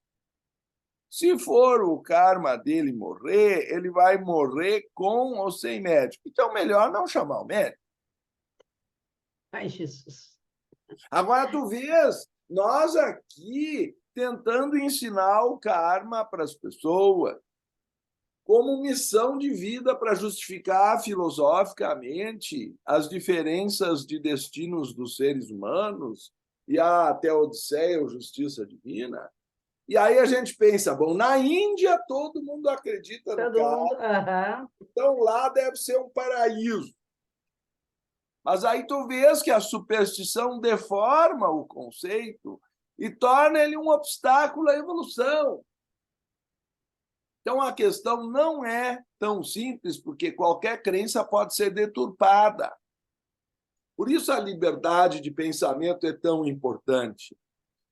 Se for o karma dele morrer, ele vai morrer com ou sem médico. Então, melhor não chamar o médico. Ai, Jesus. Agora, tu vês, nós aqui tentando ensinar o karma para as pessoas como missão de vida para justificar filosoficamente as diferenças de destinos dos seres humanos e até a Odisseia ou Justiça Divina. E aí a gente pensa, bom, na Índia todo mundo acredita no Todo mundo. karma, então lá deve ser um paraíso. Mas aí tu vês que a superstição deforma o conceito e torna ele um obstáculo à evolução. Então, a questão não é tão simples, porque qualquer crença pode ser deturpada. Por isso, a liberdade de pensamento é tão importante.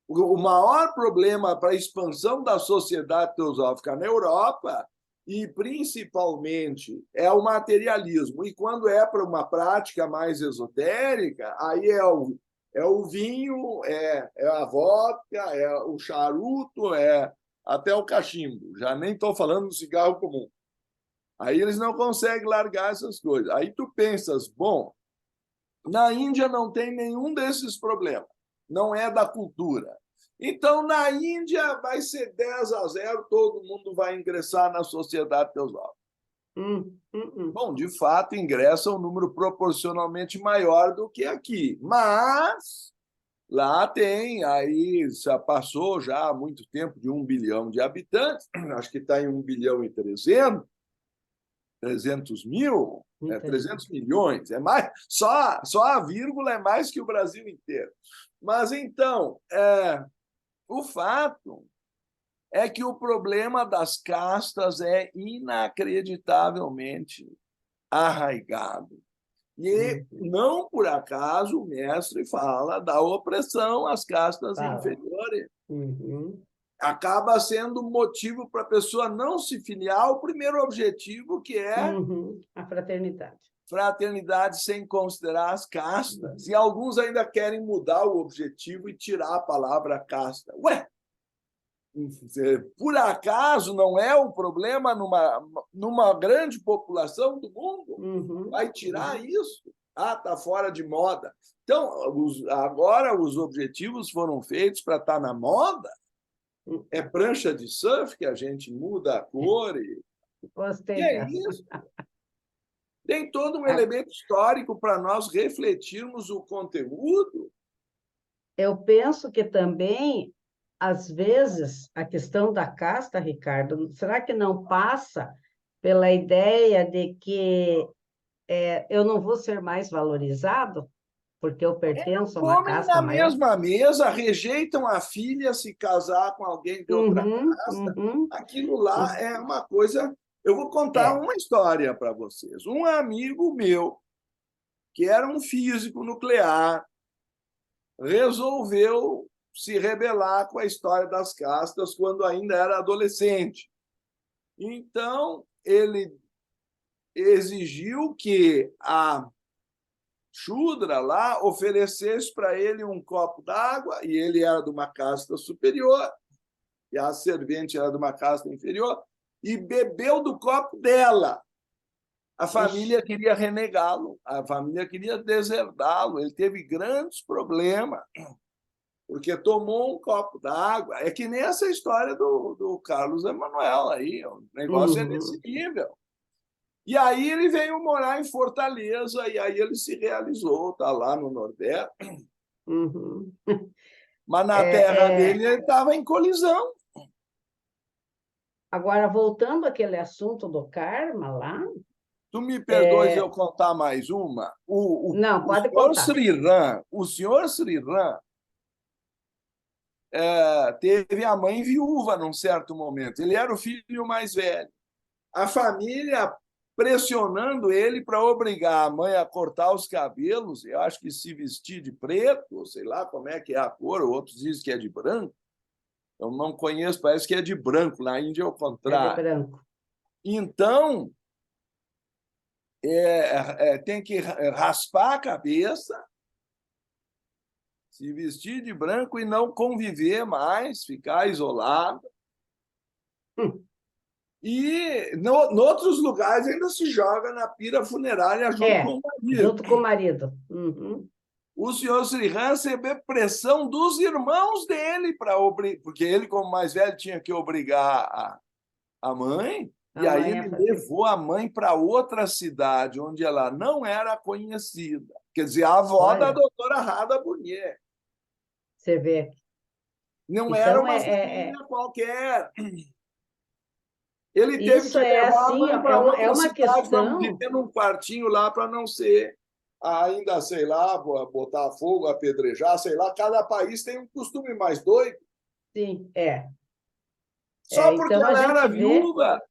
O maior problema para a expansão da sociedade teosófica na Europa, e principalmente, é o materialismo. E quando é para uma prática mais esotérica, aí é o vinho, é a vodka, é o charuto, até o cachimbo. Já nem estou falando do cigarro comum. Aí eles não conseguem largar essas coisas. Aí tu pensas, bom, na Índia não tem nenhum desses problemas. Não é da cultura. Então, na Índia vai ser 10-0, todo mundo vai ingressar na sociedade teosófica. Bom, de fato, ingressa um número proporcionalmente maior do que aqui. Mas lá tem, aí já passou já há muito tempo de 1 bilhão de habitantes, acho que está em 1 bilhão e 300 mil, 300 milhões, é mais, só a vírgula é mais que o Brasil inteiro. Mas, então, o fato é que o problema das castas é inacreditavelmente arraigado. E não por acaso o mestre fala da opressão às castas inferiores. Acaba sendo motivo para a pessoa não se filiar ao primeiro objetivo, que é a fraternidade. Fraternidade sem considerar as castas. E alguns ainda querem mudar o objetivo e tirar a palavra casta. Ué, por acaso não é um problema numa grande população do mundo? Vai tirar isso? Ah, está fora de moda. Então, agora os objetivos foram feitos para estar na moda? É prancha de surf que a gente muda a cor e... Gostei que é dessa. isso? Tem todo um elemento histórico para nós refletirmos o conteúdo. Eu penso que também, às vezes, a questão da casta, Ricardo, será que não passa pela ideia de que eu não vou ser mais valorizado porque eu pertenço a uma Comem casta na maior? mesma mesa, rejeitam a filha se casar com alguém de outra casta. Aquilo lá é uma coisa... Eu vou contar uma história para vocês. Um amigo meu, que era um físico nuclear, resolveu se rebelar com a história das castas quando ainda era adolescente. Então, ele exigiu que a Shudra lá oferecesse para ele um copo d'água, e ele era de uma casta superior, e a servente era de uma casta inferior, e bebeu do copo dela. A família queria renegá-lo, a família queria deserdá-lo, ele teve grandes problemas, porque tomou um copo d'água. É que nem essa história do Carlos Emanuel aí, o negócio é nesse nível. E aí ele veio morar em Fortaleza, e aí ele se realizou, está lá no Nordeste. Mas na terra dele ele estava em colisão. Agora, voltando àquele assunto do karma lá... Tu me perdoes eu contar mais uma? Não, pode contar. O senhor Sri Ram teve a mãe viúva num certo momento. Ele era o filho mais velho. A família pressionando ele para obrigar a mãe a cortar os cabelos, eu acho que se vestir de preto, ou sei lá como é que é a cor, outros dizem que é de branco. Eu não conheço, parece que é de branco, na Índia é o É de contrário. branco. Então, tem que raspar a cabeça, se vestir de branco e não conviver mais, ficar isolado. E em outros lugares ainda se joga na pira funerária junto com o marido. Junto com o marido. Uhum. O senhor Srihan recebeu pressão dos irmãos dele para obrigar, porque ele, como mais velho, tinha que obrigar a mãe, A e aí mãe a ele fazer. levou a mãe para outra cidade, onde ela não era conhecida. Quer dizer, a avó Olha. da doutora Rada Bunier. Você vê. Não Então, era uma família qualquer. Ele teve Isso que é levar a assim, mãe para é outra uma cidade para questão. viver num quartinho lá para não ser ainda, sei lá, botar fogo, apedrejar, sei lá. Cada país tem um costume mais doido. Sim, Só porque então a ela era gente vê. viúva,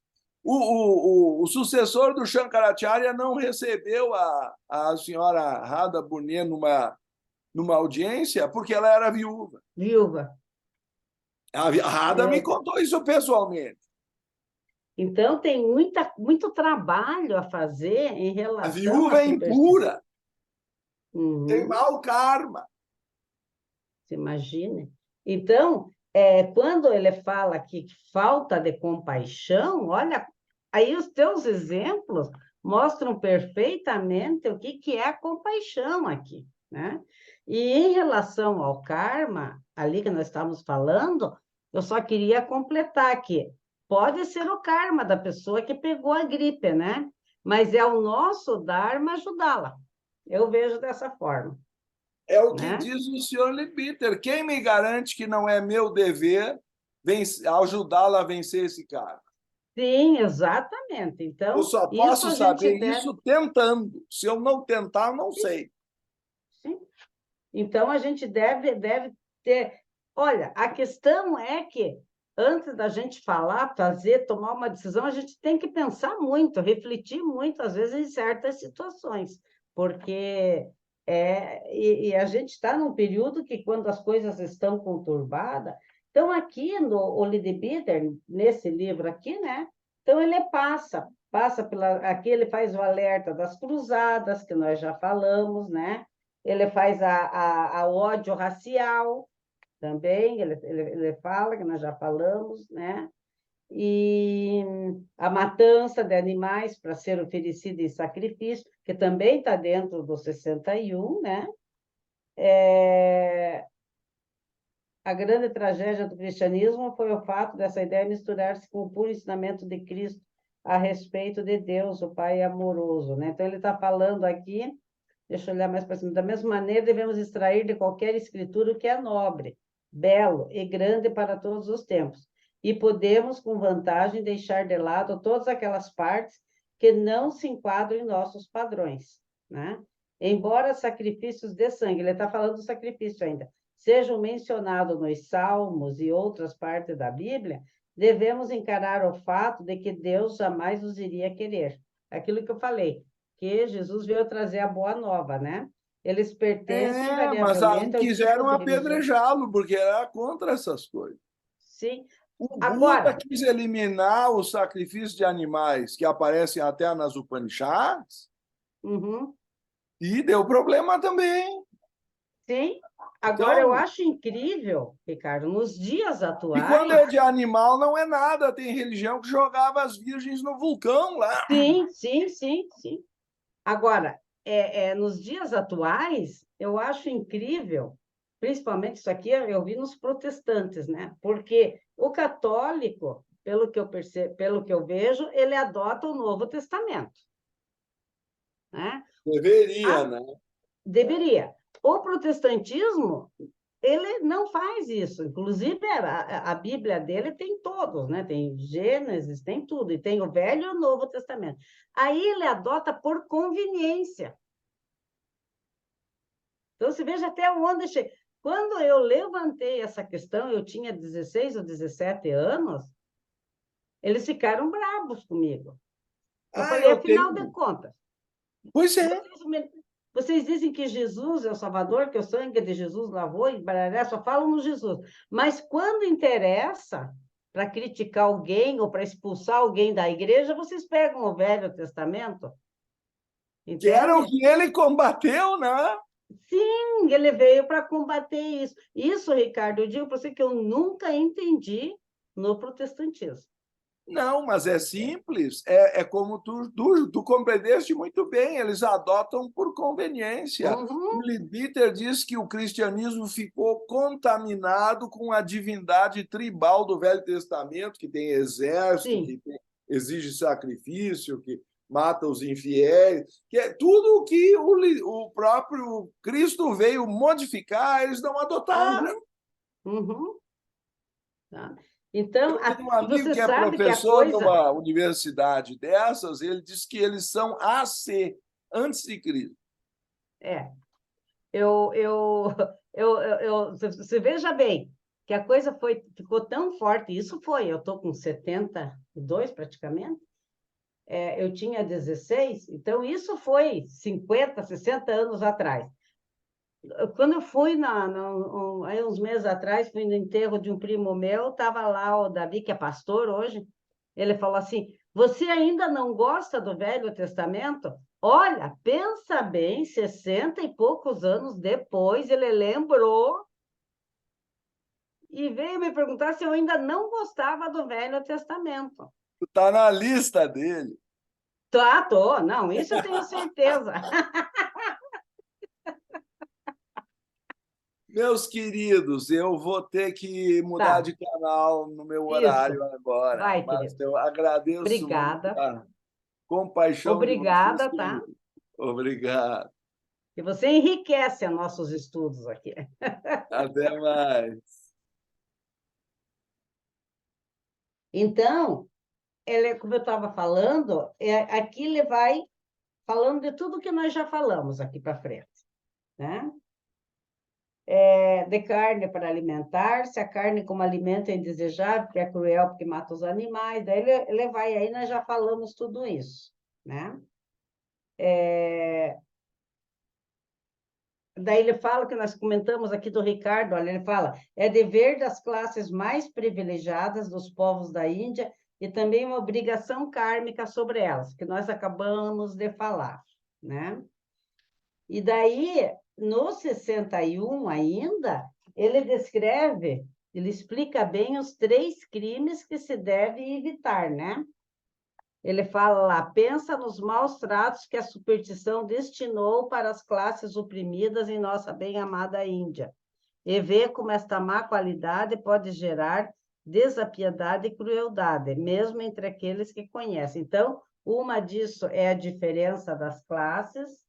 o sucessor do Shankaracharya não recebeu a senhora Radha Bunier numa audiência porque ela era viúva. Viúva. A Radha me contou isso pessoalmente. Então, tem muito trabalho a fazer em A relação viúva à é superstição. impura, tem Uhum, mau karma. você imagina. Então, quando ele fala que falta de compaixão, olha, aí os teus exemplos mostram perfeitamente o que é a compaixão aqui, né? E em relação ao karma, ali que nós estávamos falando, eu só queria completar aqui. Pode ser o karma da pessoa que pegou a gripe, né? Mas é o nosso dharma ajudá-la. Eu vejo dessa forma, É o que né? diz o senhor Liebiter. Quem me garante que não é meu dever ajudá-la a vencer esse cara? Sim, exatamente. Eu Então, só isso posso a gente saber deve. isso tentando. Se eu não tentar, não sei. Sim. Então, a gente deve ter. Olha, a questão é que, antes da gente falar, fazer, tomar uma decisão, a gente tem que pensar muito, refletir muito, às vezes, em certas situações, porque e a gente está num período que, quando as coisas estão conturbadas. Então, aqui no Ole de Bitter, nesse livro aqui, né? Então, ele passa pela. Aqui ele faz o alerta das cruzadas, que nós já falamos, né? Ele faz a ódio racial também, ele fala, que nós já falamos, né? E a matança de animais para ser oferecida em sacrifício, que também está dentro do 61, né? A grande tragédia do cristianismo foi o fato dessa ideia misturar-se com o puro ensinamento de Cristo a respeito de Deus, o Pai amoroso, né? Então, ele está falando aqui. Deixa eu olhar mais para cima. Da mesma maneira, devemos extrair de qualquer escritura o que é nobre, belo e grande para todos os tempos. E podemos, com vantagem, deixar de lado todas aquelas partes que não se enquadram em nossos padrões, né? Embora sacrifícios de sangue, ele está falando do sacrifício ainda, sejam mencionados nos Salmos e outras partes da Bíblia, devemos encarar o fato de que Deus jamais os iria querer. Aquilo que eu falei, que Jesus veio trazer a boa nova, né? Eles pertencem Mas invariavelmente ao tipo quiseram de religião. apedrejá-lo, porque era contra essas coisas. Sim. O Buda Agora, quis eliminar o sacrifício de animais que aparecem até nas Upanishads uhum, e deu problema também. sim. Agora, eu Então, acho incrível, Ricardo, nos dias e quando atuais, é de animal, não é nada. Tem religião que jogava as virgens no vulcão lá. sim. Agora, nos dias atuais, eu acho incrível, principalmente isso aqui eu vi nos protestantes, né? Porque o católico, pelo que eu percebo, pelo que eu vejo, ele adota o Novo Testamento, né? Deveria, né? Deveria. O protestantismo, ele não faz isso. Inclusive, a Bíblia dele tem todos, né? Tem Gênesis, tem tudo, e tem o Velho e o Novo Testamento. Aí ele adota por conveniência. Então, você veja até onde chega. Quando eu levantei essa questão, eu tinha 16 ou 17 anos, eles ficaram bravos comigo. Eu Ah, falei, eu afinal de tenho. contas, Pois é. vocês dizem que Jesus é o Salvador, que o sangue de Jesus lavou, e barará, só falam no Jesus. Mas quando interessa para criticar alguém ou para expulsar alguém da igreja, vocês pegam o Velho Testamento, Que era o entende? que ele combateu, né? Sim, ele veio para combater isso. Isso, Ricardo, eu digo para você que eu nunca entendi no protestantismo. Não, mas é simples. É como tu compreendeste muito bem, eles adotam por conveniência. O Uhum, Leadbeater diz que o cristianismo ficou contaminado com a divindade tribal do Velho Testamento, que tem exército, sim. que exige sacrifício, que mata os infiéis, que é tudo o que o próprio Cristo veio modificar, eles não adotaram. Uhum, uhum, tá? Então, Eu tenho um e amigo você que é sabe que a professor coisa numa universidade dessas, ele diz que eles são AC, antes de Cristo. é, eu, eu, você veja bem que a coisa ficou tão forte, isso foi, eu estou com 72 praticamente, eu tinha 16, então isso foi 50, 60 anos atrás. Quando eu fui, aí uns meses atrás, fui no enterro de um primo meu, estava lá o Davi, que é pastor hoje, ele falou assim, você ainda não gosta do Velho Testamento? Olha, pensa bem, 60 e poucos anos depois, ele lembrou e veio me perguntar se eu ainda não gostava do Velho Testamento. Está na lista dele. Tá, tô, não, isso eu tenho certeza. Meus queridos, eu vou ter que mudar Tá, de canal no meu isso. horário agora, Vai, mas querido. eu agradeço muito Obrigada. a compaixão de vocês Obrigada, tá? comigo. Obrigado. E você enriquece os nossos estudos aqui. Até mais. Então, como eu estava falando, aqui ele vai falando de tudo que nós já falamos aqui para frente, né? De carne para alimentar-se, a carne como alimento é indesejável, porque é cruel, porque mata os animais. Daí ele vai aí, nós já falamos tudo isso, né? Daí ele fala que nós comentamos aqui do Ricardo, olha, ele fala, é dever das classes mais privilegiadas dos povos da Índia e também uma obrigação kármica sobre elas, que nós acabamos de falar, né? E daí, no 61 ainda, ele descreve, ele explica bem os 3 crimes que se deve evitar, né? Ele fala lá, pensa nos maus tratos que a superstição destinou para as classes oprimidas em nossa bem-amada Índia, e vê como esta má qualidade pode gerar desapiedade e crueldade, mesmo entre aqueles que conhecem. Então, uma disso é a diferença das classes,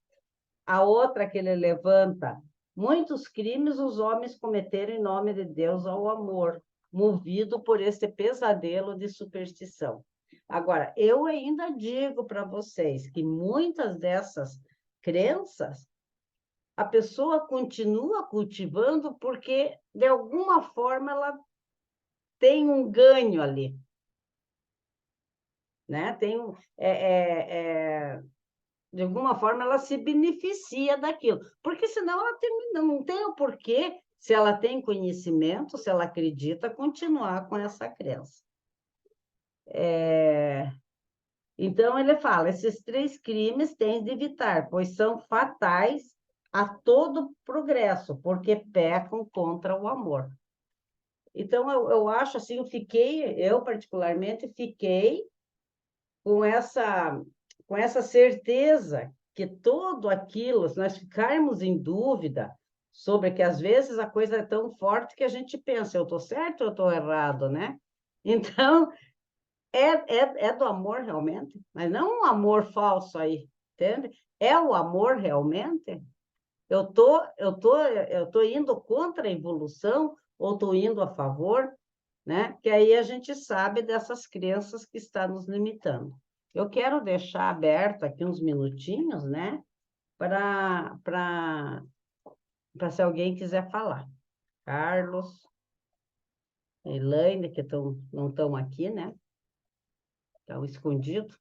a outra que ele levanta, muitos crimes os homens cometeram em nome de Deus ao amor, movido por esse pesadelo de superstição. Agora, eu ainda digo para vocês que muitas dessas crenças a pessoa continua cultivando porque, de alguma forma, ela tem um ganho ali, né? De alguma forma, ela se beneficia daquilo, porque senão ela não tem o porquê, se ela tem conhecimento, se ela acredita, continuar com essa crença. Então, ele fala, esses 3 crimes têm de evitar, pois são fatais a todo progresso, porque pecam contra o amor. Então, eu acho assim, eu particularmente fiquei com essa certeza que tudo aquilo, se nós ficarmos em dúvida sobre que às vezes a coisa é tão forte que a gente pensa, eu estou certo ou eu estou errado, né? Então, é do amor realmente, mas não um amor falso aí, entende? É o amor realmente? Eu tô indo contra a evolução ou estou indo a favor, né? Que aí a gente sabe dessas crenças que estão nos limitando. Eu quero deixar aberto aqui uns minutinhos, né? Para se alguém quiser falar. Carlos, Elaine, que não estão aqui, né? Estão escondidos.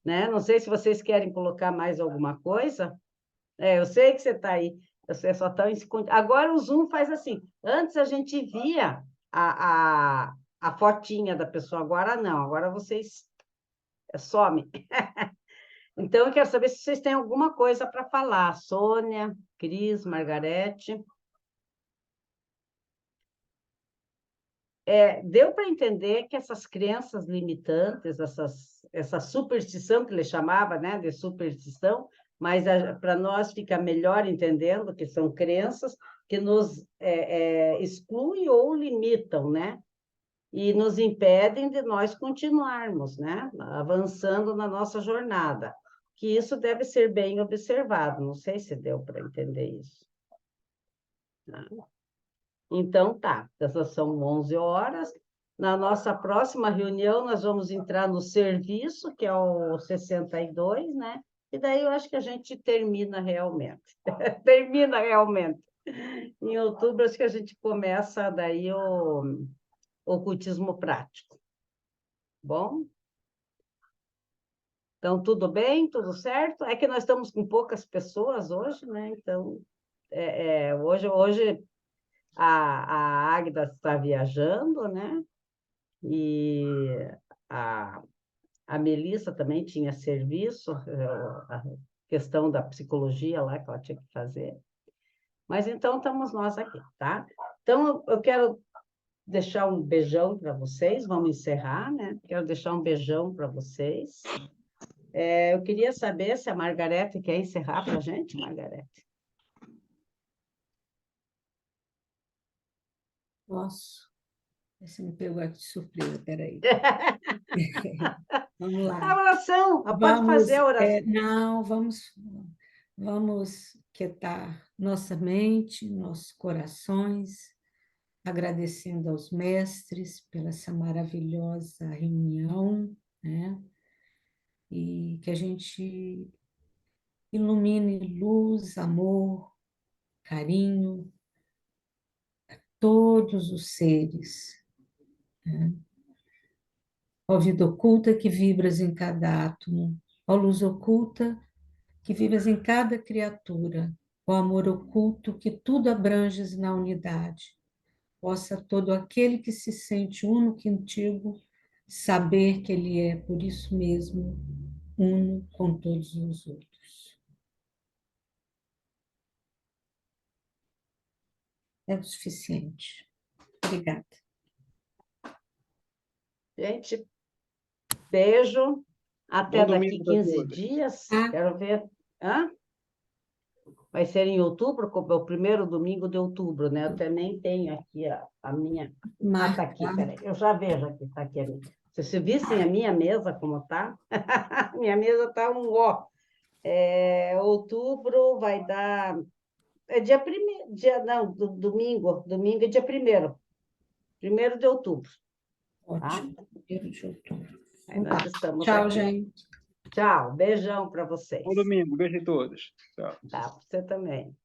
Né? Não sei se vocês querem colocar mais alguma coisa. Eu sei que você está aí. Você só está escondido. Agora o Zoom faz assim. Antes a gente via a fotinha da pessoa, agora não. Agora vocês somem. Então, eu quero saber se vocês têm alguma coisa para falar. Sônia, Cris, Margarete. Deu para entender que essas crenças limitantes, essa superstição que ele chamava, né, de superstição, mas para nós fica melhor entendendo que são crenças que nos excluem ou limitam, né? E nos impedem de nós continuarmos, né? Avançando na nossa jornada. Que isso deve ser bem observado. Não sei se deu para entender isso. Então, tá. Essas são 11 horas. Na nossa próxima reunião, nós vamos entrar no serviço, que é o 62, né? E daí eu acho que a gente termina realmente. Termina realmente. Em outubro, acho que a gente começa daí o ocultismo prático. Bom? Então, tudo bem? Tudo certo? É que nós estamos com poucas pessoas hoje, né? Então, hoje a Águida está viajando, né? E a Melissa também tinha serviço, a questão da psicologia lá que ela tinha que fazer. Mas então estamos nós aqui, tá? Então, eu quero deixar um beijão para vocês, vamos encerrar, né? Quero deixar um beijão para vocês. Eu queria saber se a Margarete quer encerrar para a gente, Margarete. Posso? Você me pegou aqui de surpresa, peraí. Vamos lá. A oração, pode fazer a oração. Não, vamos quietar nossa mente, nossos corações, agradecendo aos mestres pela essa maravilhosa reunião, né? E que a gente ilumine luz, amor, carinho, a todos os seres, né? Ó vida oculta que vibras em cada átomo, ó luz oculta que vivas em cada criatura, ó amor oculto que tudo abranges na unidade. Possa todo aquele que se sente uno contigo saber que ele é, por isso mesmo, uno com todos os outros. É o suficiente. Obrigada. Gente, beijo. Até Bom daqui domingo para 15 todos. dias. Quero ver. Hã? Vai ser em outubro, é o primeiro domingo de outubro, né? Eu até nem tenho aqui a minha. Tá aqui, peraí. Eu já vejo aqui, tá aqui a minha. Se vocês vissem a minha mesa como tá, minha mesa tá um ó. Outubro vai dar. É dia primeiro, não, domingo é dia 1º. 1º de outubro. Ótimo. 1º de outubro. Aí nós estamos Tchau, aqui. gente. Tchau, beijão para vocês. Bom domingo, beijo a todos. Tchau. Tá, você também.